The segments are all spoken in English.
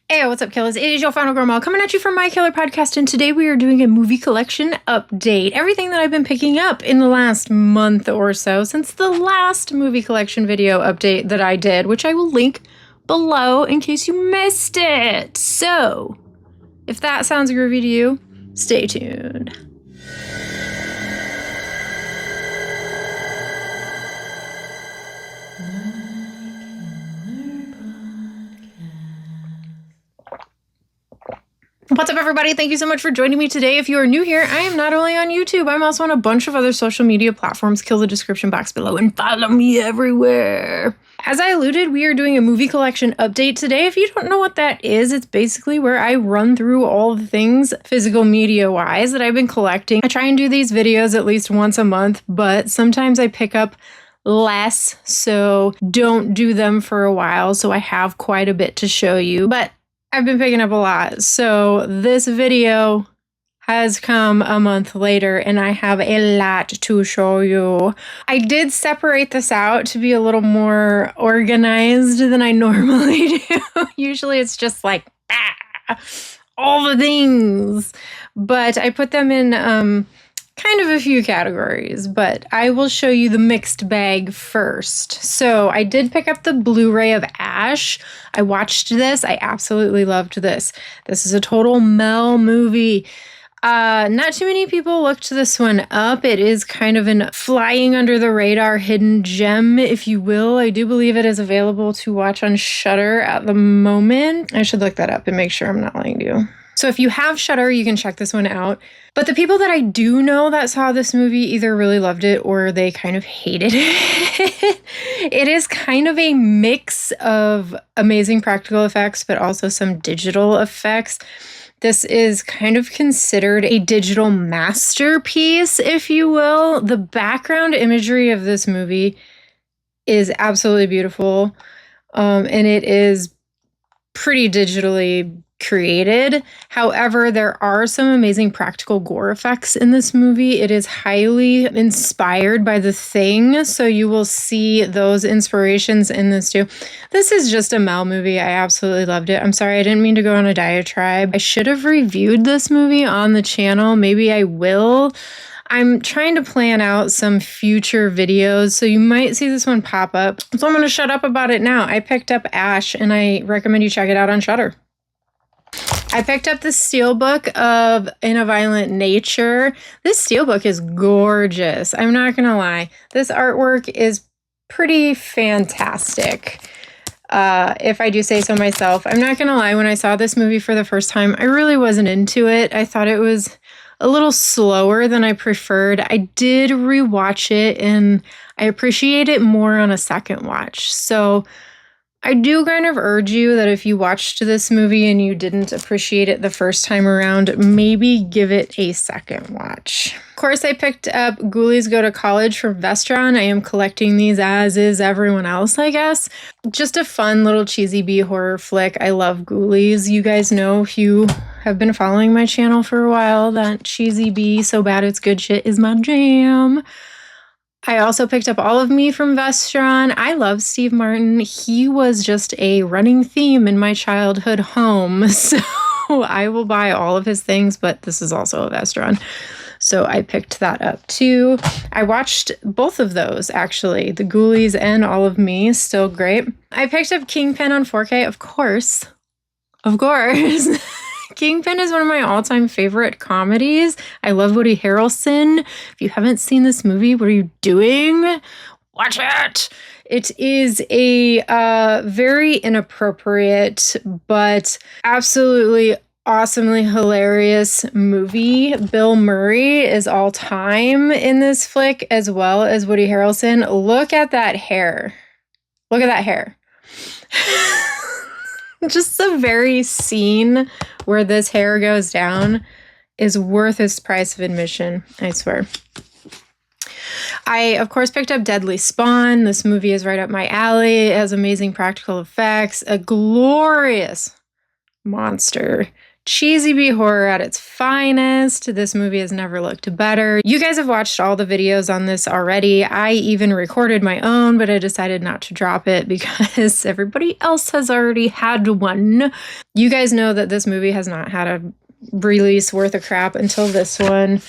Hey, what's up, killers? It is your final grandma coming at you from My Killer Podcast, and today we are doing a movie collection update. Everything that I've been picking up in the last month or so since the last movie collection video update that I did, which I will link below in case you missed it. So, if that sounds groovy to you, stay tuned. What's up, everybody? Thank you so much for joining me today. If you are new here, I am not only on YouTube, I'm also on a bunch of other social media platforms. Kill the description box below and follow me everywhere. As I alluded, we are doing a movie collection update today. If you don't know what that is, it's basically where I run through all the things physical media-wise that I've been collecting. I try and do these videos at least once a month, but sometimes I pick up less, so don't do them for a while. So I have quite a bit to show you, but I've been picking up a lot. So this video has come a month later and I have a lot to show you. I did separate this out to be a little more organized than I normally do. Usually it's just like, all the things. But I put them in kind of a few categories, but I will show you the mixed bag first. So I did pick up the Blu-ray of Ash. I watched this. I absolutely loved this. This is a total Mel movie. Not too many people looked this one up. It is kind of an flying under the radar hidden gem, if you will. I do believe it is available to watch on Shudder at the moment. I should look that up and make sure I'm not lying to you. So if you have Shudder, you can check this one out. But the people that I do know that saw this movie either really loved it or they kind of hated it. It is kind of a mix of amazing practical effects, but also some digital effects. This is kind of considered a digital masterpiece, if you will. The background imagery of this movie is absolutely beautiful, and it is pretty digitally created. However, there are some amazing practical gore effects in this movie. It is highly inspired by The Thing, so you will see those inspirations in this too. This is just a Mel movie. I absolutely loved it. I'm sorry, I didn't mean to go on a diatribe. I should have reviewed this movie on the channel. Maybe I will. I'm trying to plan out some future videos, so you might see this one pop up. So I'm going to shut up about it now. I picked up Ash, and I recommend you check it out on Shudder. I picked up the steelbook of In a Violent Nature. This steelbook is gorgeous. I'm not going to lie. This artwork is pretty fantastic, if I do say so myself. I'm not going to lie. When I saw this movie for the first time, I really wasn't into it. I thought it was a little slower than I preferred. I did rewatch it, and I appreciate it more on a second watch. So I do kind of urge you that if you watched this movie and you didn't appreciate it the first time around, maybe give it a second watch. Of course, I picked up Ghoulies Go to College from Vestron. I am collecting these as is everyone else, I guess. Just a fun little cheesy B horror flick. I love Ghoulies. You guys know, if you have been following my channel for a while, that cheesy B, so bad it's good shit is my jam. I also picked up All of Me from Vestron. I love Steve Martin. He was just a running theme in my childhood home. So I will buy all of his things, but this is also a Vestron. So I picked that up too. I watched both of those, actually. The Ghoulies and All of Me. Still great. I picked up Kingpin on 4K, of course. Of course. Kingpin is one of my all-time favorite comedies. I love Woody Harrelson. If you haven't seen this movie, what are you doing? Watch it! It is a very inappropriate but absolutely awesomely hilarious movie. Bill Murray is all time in this flick, as well as Woody Harrelson. Look at that hair. Look at that hair. Just the very scene where this hair goes down is worth its price of admission, I swear. I, of course, picked up Deadly Spawn. This movie is right up my alley. It has amazing practical effects, a glorious monster cheesy B horror at its finest. This movie has never looked better. You guys have watched all the videos on this already. I even recorded my own, but I decided not to drop it because everybody else has already had one. You guys know that this movie has not had a release worth of crap until this one.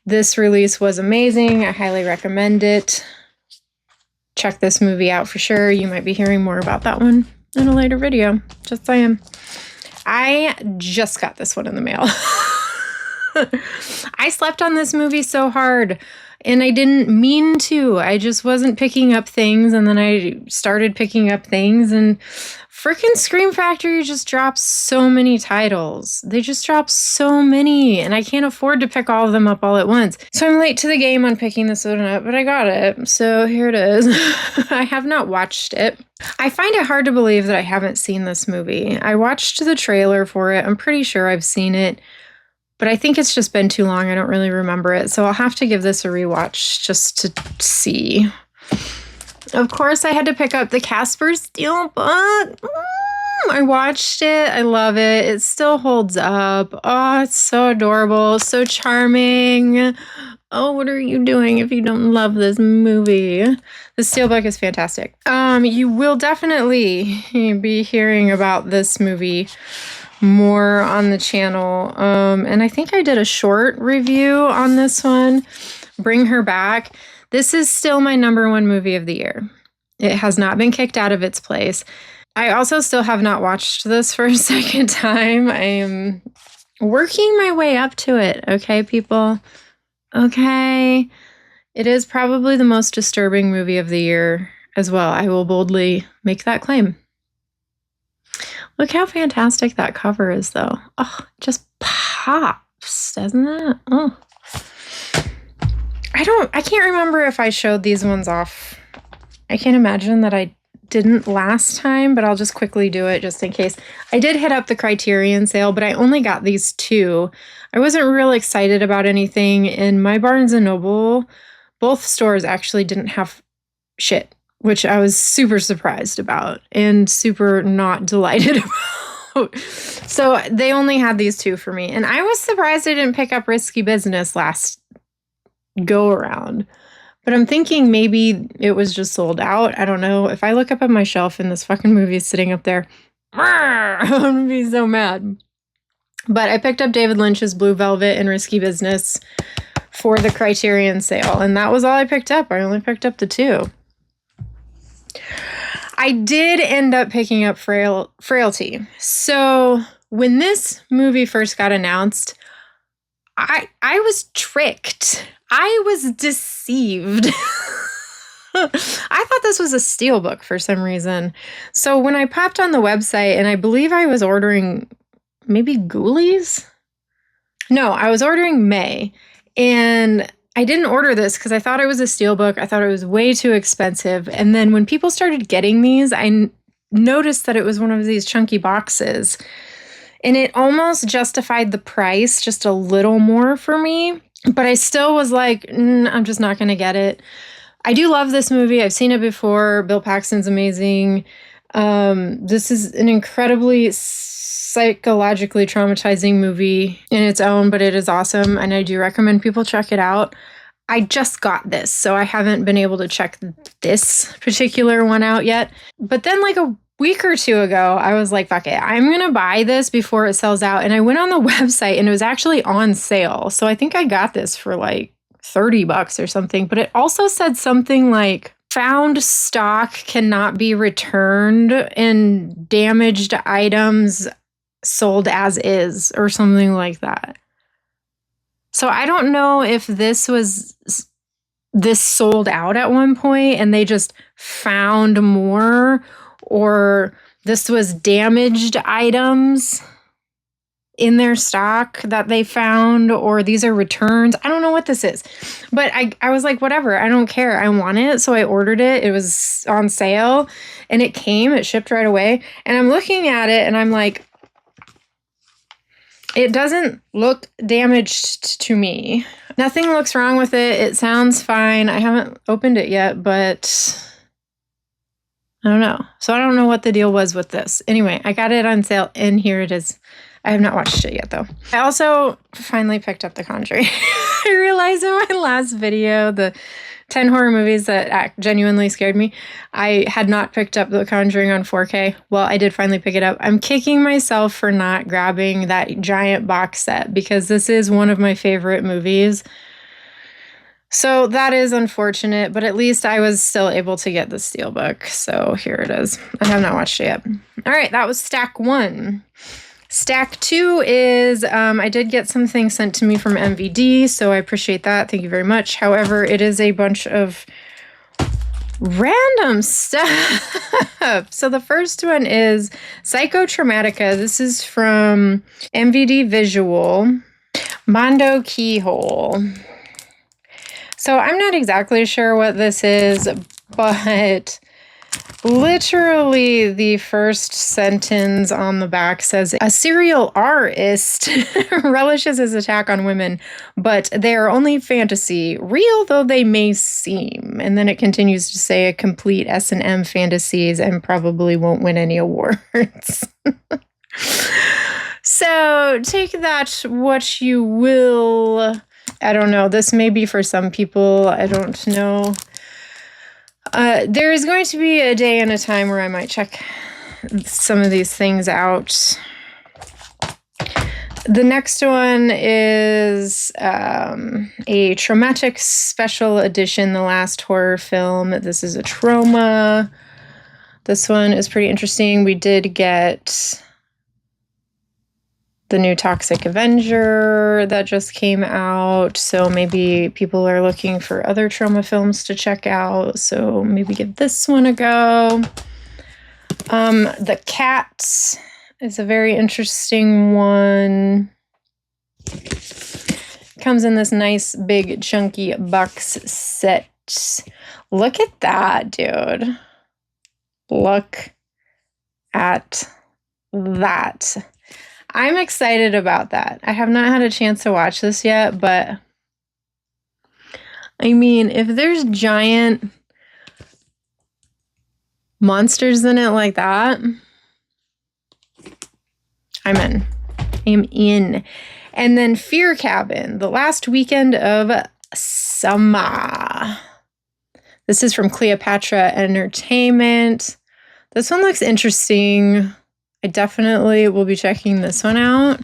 This release was amazing. I highly recommend it. Check this movie out for sure. You might be hearing more about that one in a later video. Just saying. I just got this one in the mail. I slept on this movie so hard, and I didn't mean to. I just wasn't picking up things, and then I started picking up things, and freaking Scream Factory just drops so many titles. They just drop so many, and I can't afford to pick all of them up all at once. So I'm late to the game on picking this one up, but I got it. So here it is. I have not watched it. I find it hard to believe that I haven't seen this movie. I watched the trailer for it. I'm pretty sure I've seen it, but I think it's just been too long. I don't really remember it. So I'll have to give this a rewatch just to see. Of course, I had to pick up the Casper Steelbook. I watched it. I love it. It still holds up. Oh, it's so adorable. So charming. Oh, what are you doing if you don't love this movie? The Steelbook is fantastic. You will definitely be hearing about this movie more on the channel. And I think I did a short review on this one. Bring Her Back. This is still my #1 movie of the year. It has not been kicked out of its place. I also still have not watched this for a second time. I am working my way up to it, okay, people? Okay. It is probably the most disturbing movie of the year as well. I will boldly make that claim. Look how fantastic that cover is, though. Oh, it just pops, doesn't it? Oh. I can't remember if I showed these ones off. I can't imagine that I didn't last time, but I'll just quickly do it just in case. I did hit up the Criterion sale, but I only got these 2. I wasn't real excited about anything. In my Barnes & Noble, both stores actually didn't have shit, which I was super surprised about and super not delighted about. So they only had these 2 for me. And I was surprised I didn't pick up Risky Business last go around. But I'm thinking maybe it was just sold out. I don't know. If I look up at my shelf and this fucking movie is sitting up there, I'm gonna be so mad. But I picked up David Lynch's Blue Velvet and Risky Business for the Criterion sale. And that was all I picked up. I only picked up the 2. I did end up picking up Frailty. So when this movie first got announced, I was tricked. I was deceived. I thought this was a steelbook for some reason. So when I popped on the website, and I believe I was ordering maybe Ghoulies? No, I was ordering May. And I didn't order this because I thought it was a steelbook. I thought it was way too expensive. And then when people started getting these, I noticed that it was one of these chunky boxes. And it almost justified the price just a little more for me. But I still was like, I'm just not going to get it. I do love this movie. I've seen it before. Bill Paxton's amazing. This is an incredibly psychologically traumatizing movie in its own, but it is awesome. And I do recommend people check it out. I just got this, so I haven't been able to check this particular one out yet. But then like a week or 2 ago, I was like, fuck it, I'm going to buy this before it sells out. And I went on the website and it was actually on sale. So I think I got this for like $30 or something. But it also said something like, found stock cannot be returned and damaged items sold as is, or something like that. So I don't know if this sold out at one point and they just found more, or this was damaged items in their stock that they found, or these are returns. I don't know what this is. But I was like, whatever, I don't care. I want it. So I ordered it. It was on sale and it came, it shipped right away. And I'm looking at it and I'm like, it doesn't look damaged to me. Nothing looks wrong with it. It sounds fine. I haven't opened it yet, but I don't know. So I don't know what the deal was with this. Anyway, I got it on sale and here it is. I have not watched it yet, though. I also finally picked up The Conjuring. I realized in my last video, the 10 horror movies that genuinely scared me, I had not picked up The Conjuring on 4K. Well, I did finally pick it up. I'm kicking myself for not grabbing that giant box set because this is one of my favorite movies. So that is unfortunate, but at least I was still able to get the steelbook. So here it is. I have not watched it yet. All right, that was stack 1. Stack 2 is, I did get some things sent to me from MVD, so I appreciate that. Thank you very much. However, it is a bunch of random stuff. So the first one is Psychotraumatica. This is from MVD Visual. Mondo Keyhole. So I'm not exactly sure what this is, but literally the first sentence on the back says, a serial artist relishes his attack on women, but they are only fantasy, real though they may seem. And then it continues to say a complete S&M fantasies and probably won't win any awards. So take that what you will. I don't know. This may be for some people. I don't know. There is going to be a day and a time where I might check some of these things out. The next one is a Traumatic Special Edition, The Last Horror Film. This is a Trauma. This one is pretty interesting. We did get the new Toxic Avenger that just came out. So maybe people are looking for other trauma films to check out. So maybe give this one a go. The Cat is a very interesting one. Comes in this nice big chunky box set. Look at that, dude. Look at that. I'm excited about that. I have not had a chance to watch this yet, but I mean, if there's giant monsters in it like that, I'm in. I'm in. And then Fear Cabin, The Last Weekend of Summer. This is from Cleopatra Entertainment. This one looks interesting. I definitely will be checking this one out.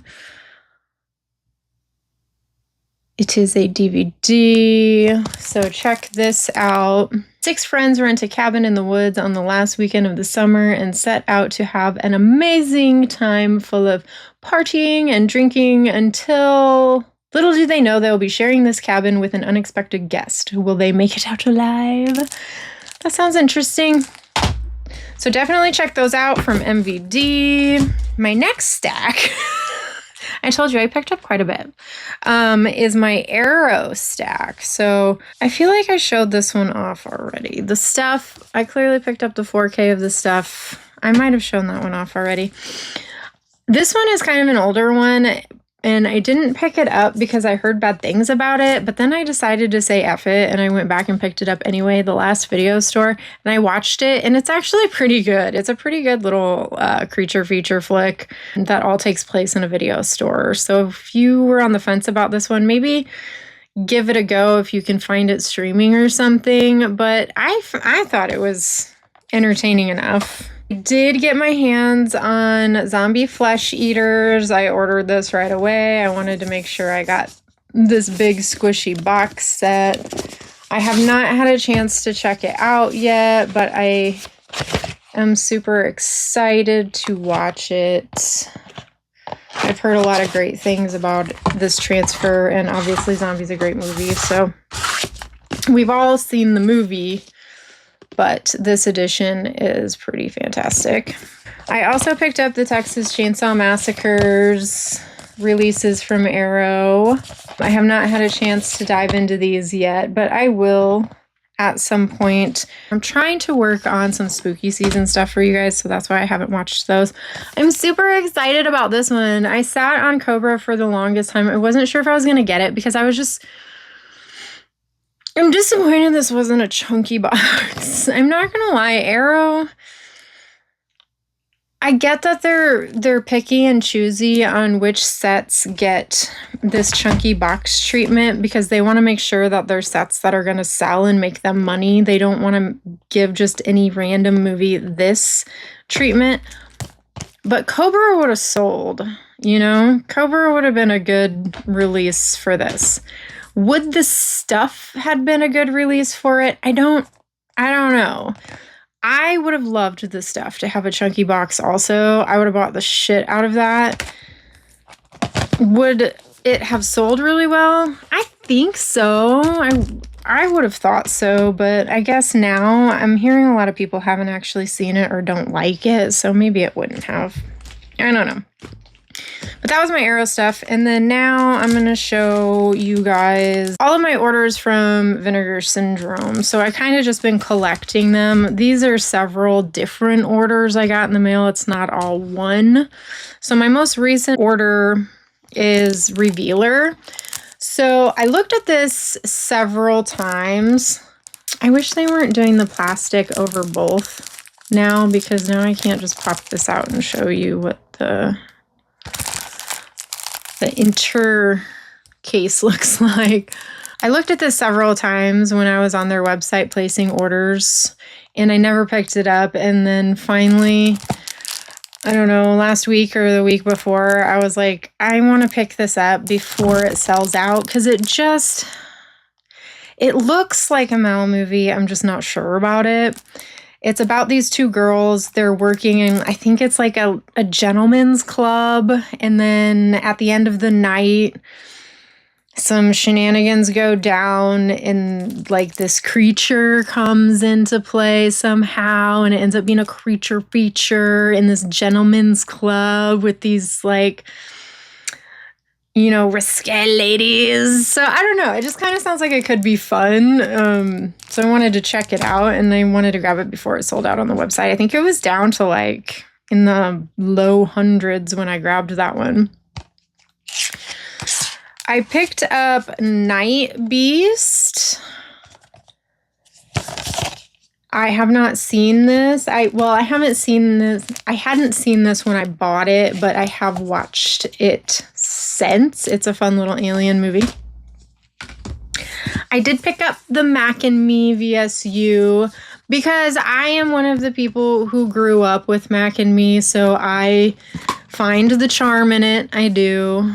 It is a DVD, so check this out. 6 friends rent a cabin in the woods on the last weekend of the summer and set out to have an amazing time full of partying and drinking until little do they know they'll be sharing this cabin with an unexpected guest. Will they make it out alive? That sounds interesting. So definitely check those out from MVD. My next stack, I told you I picked up quite a bit, is my Arrow stack. So I feel like I showed this one off already. The stuff, I clearly picked up the 4K of the stuff. I might have shown that one off already. This one is kind of an older one, and I didn't pick it up because I heard bad things about it, but then I decided to say F it, and I went back and picked it up anyway, The Last Video Store, and I watched it, and it's actually pretty good. It's a pretty good little creature feature flick that all takes place in a video store. So if you were on the fence about this one, maybe give it a go if you can find it streaming or something, but I thought it was entertaining enough. I did get my hands on Zombie Flesh Eaters. I ordered this right away. I wanted to make sure I got this big squishy box set. I have not had a chance to check it out yet, but I am super excited to watch it. I've heard a lot of great things about this transfer, and obviously Zombie's a great movie, so we've all seen the movie, but this edition is pretty fantastic. I also picked up the Texas Chainsaw Massacre's releases from Arrow. I have not had a chance to dive into these yet, but I will at some point. I'm trying to work on some spooky season stuff for you guys, so that's why I haven't watched those. I'm super excited about this one. I sat on Cobra for the longest time. I wasn't sure if I was going to get it because I'm disappointed this wasn't a chunky box. I'm not gonna lie, Arrow, I get that they're picky and choosy on which sets get this chunky box treatment because they want to make sure that they're sets that are going to sell and make them money. They don't want to give just any random movie this treatment. But Cobra would have sold, you know? Cobra would have been a good release for this. Would the stuff had been a good release for it? I don't know. I would have loved the stuff to have a chunky box also. I would have bought the shit out of that. Would it have sold really well? I think so. I would have thought so, but I guess now I'm hearing a lot of people haven't actually seen it or don't like it, so maybe it wouldn't have. I don't know. But that was my Arrow stuff. And then now I'm going to show you guys all of my orders from Vinegar Syndrome. So I kind of just been collecting them. These are several different orders I got in the mail. It's not all one. So my most recent order is Revealer. So I looked at this several times. I wish they weren't doing the plastic over both now because now I can't just pop this out and show you what the inter case looks like. I looked at this several times when I was on their website placing orders and I never picked it up. And then finally, I don't know, last week or the week before, I was like, I want to pick this up before it sells out because it looks like a Mal movie. I'm just not sure about it. It's about these two girls. They're working in, I think it's like a gentleman's club. And then at the end of the night, some shenanigans go down and like this creature comes into play somehow. And it ends up being a creature feature in this gentleman's club with these like, you know, risque ladies. So I don't know. It just kind of sounds like it could be fun. So I wanted to check it out and I wanted to grab it before it sold out on the website. I think it was down to like in the low hundreds when I grabbed that one. I picked up Night Beast. I have not seen this. I haven't seen this. I hadn't seen this when I bought it, but I have watched it since. It's a fun little alien movie. I did pick up the Mac and Me VSU because I am one of the people who grew up with Mac and Me, so I find the charm in it. I do.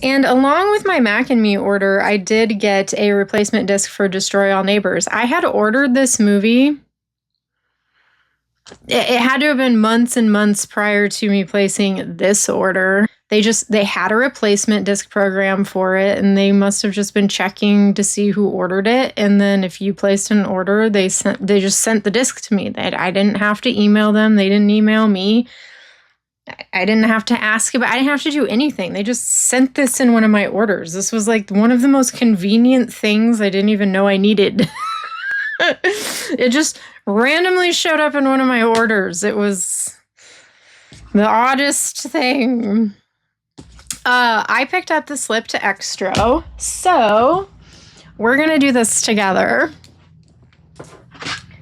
And along with my Mac and Me order, I did get a replacement disc for Destroy All Neighbors. I had ordered this movie. It had to have been months and months prior to me placing this order. They had a replacement disc program for it, and they must have just been checking to see who ordered it. And then if you placed an order, they just sent the disc to me. I didn't have to email them. They didn't email me. I didn't have to ask about, I didn't have to do anything. They just sent this in one of my orders. This was like one of the most convenient things I didn't even know I needed. It just randomly showed up in one of my orders. It was the oddest thing. I picked up the slip to Extro. So we're going to do this together.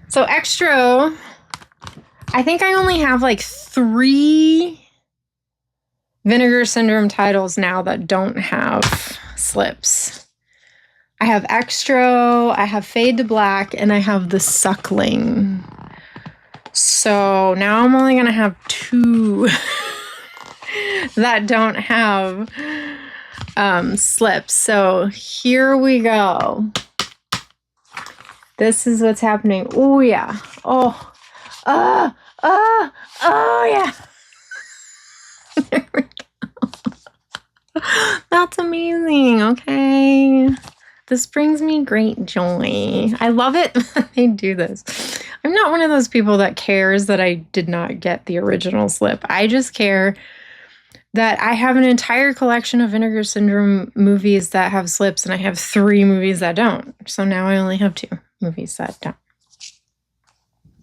So Extro, I think I only have like 3 Vinegar Syndrome titles now that don't have slips. I have Extro, I have Fade to Black, and I have The Suckling. So now I'm only going to have 2 that don't have slips. So here we go. This is what's happening. Oh, yeah. Oh, yeah. There we go. That's amazing. Okay. This brings me great joy. I love it when they do this. I'm not one of those people that cares that I did not get the original slip. I just care that I have an entire collection of Vinegar Syndrome movies that have slips, and I have 3 movies that don't. So now I only have 2 movies that don't.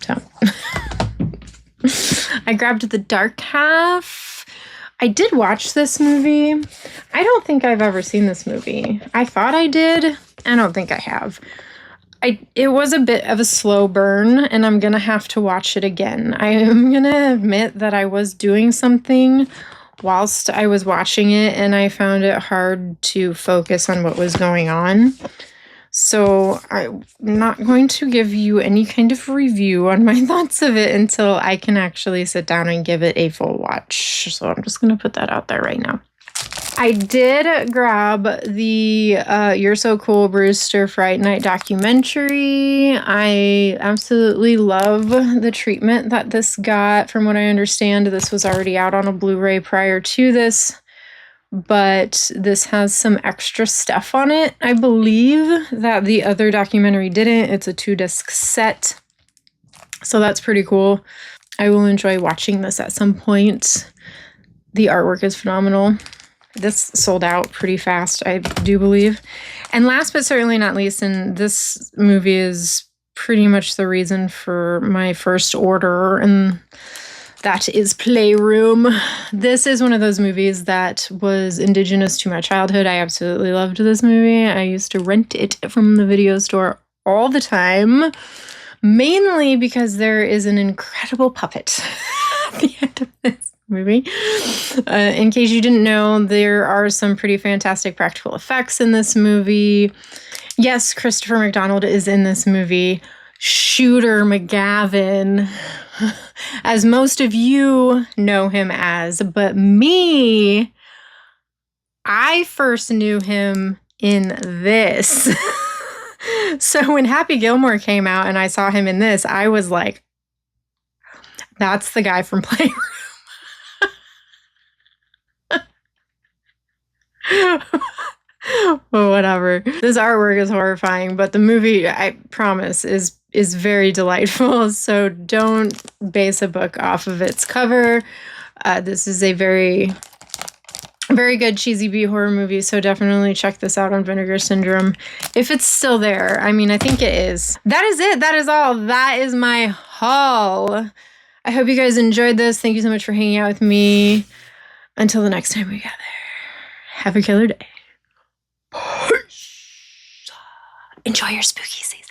So I grabbed The Dark Half. I did watch this movie. I don't think I've ever seen this movie. I thought I did. I don't think I have. It was a bit of a slow burn, and I'm gonna have to watch it again. I am gonna admit that I was doing something whilst I was watching it, and I found it hard to focus on what was going on. So I'm not going to give you any kind of review on my thoughts of it until I can actually sit down and give it a full watch. So I'm just gonna put that out there right now. I did grab the You're So Cool Brewster Fright Night documentary. I absolutely love the treatment that this got. From what I understand, this was already out on a Blu-ray prior to this, but this has some extra stuff on it. I believe that the other documentary didn't. It's a 2-disc set, so that's pretty cool. I will enjoy watching this at some point. The artwork is phenomenal. This sold out pretty fast, I do believe. And last but certainly not least, and this movie is pretty much the reason for my first order, and that is Playroom. This is one of those movies that was indigenous to my childhood. I absolutely loved this movie. I used to rent it from the video store all the time, mainly because there is an incredible puppet at the end of this movie. In case you didn't know, there are some pretty fantastic practical effects in this movie. Yes, Christopher McDonald is in this movie. Shooter McGavin, as most of you know him as, but me, I first knew him in this. So when Happy Gilmore came out and I saw him in this, I was like, that's the guy from Playroom. Well, whatever. This artwork is horrifying, but the movie, I promise, is very delightful. So don't base a book off of its cover. This is a very, very good cheesy B horror movie. So definitely check this out on Vinegar Syndrome if it's still there. I mean, I think it is. That is it. That is all. That is my haul. I hope you guys enjoyed this. Thank you so much for hanging out with me. Until the next time we gather. Have a killer day. Peace. Enjoy your spooky season.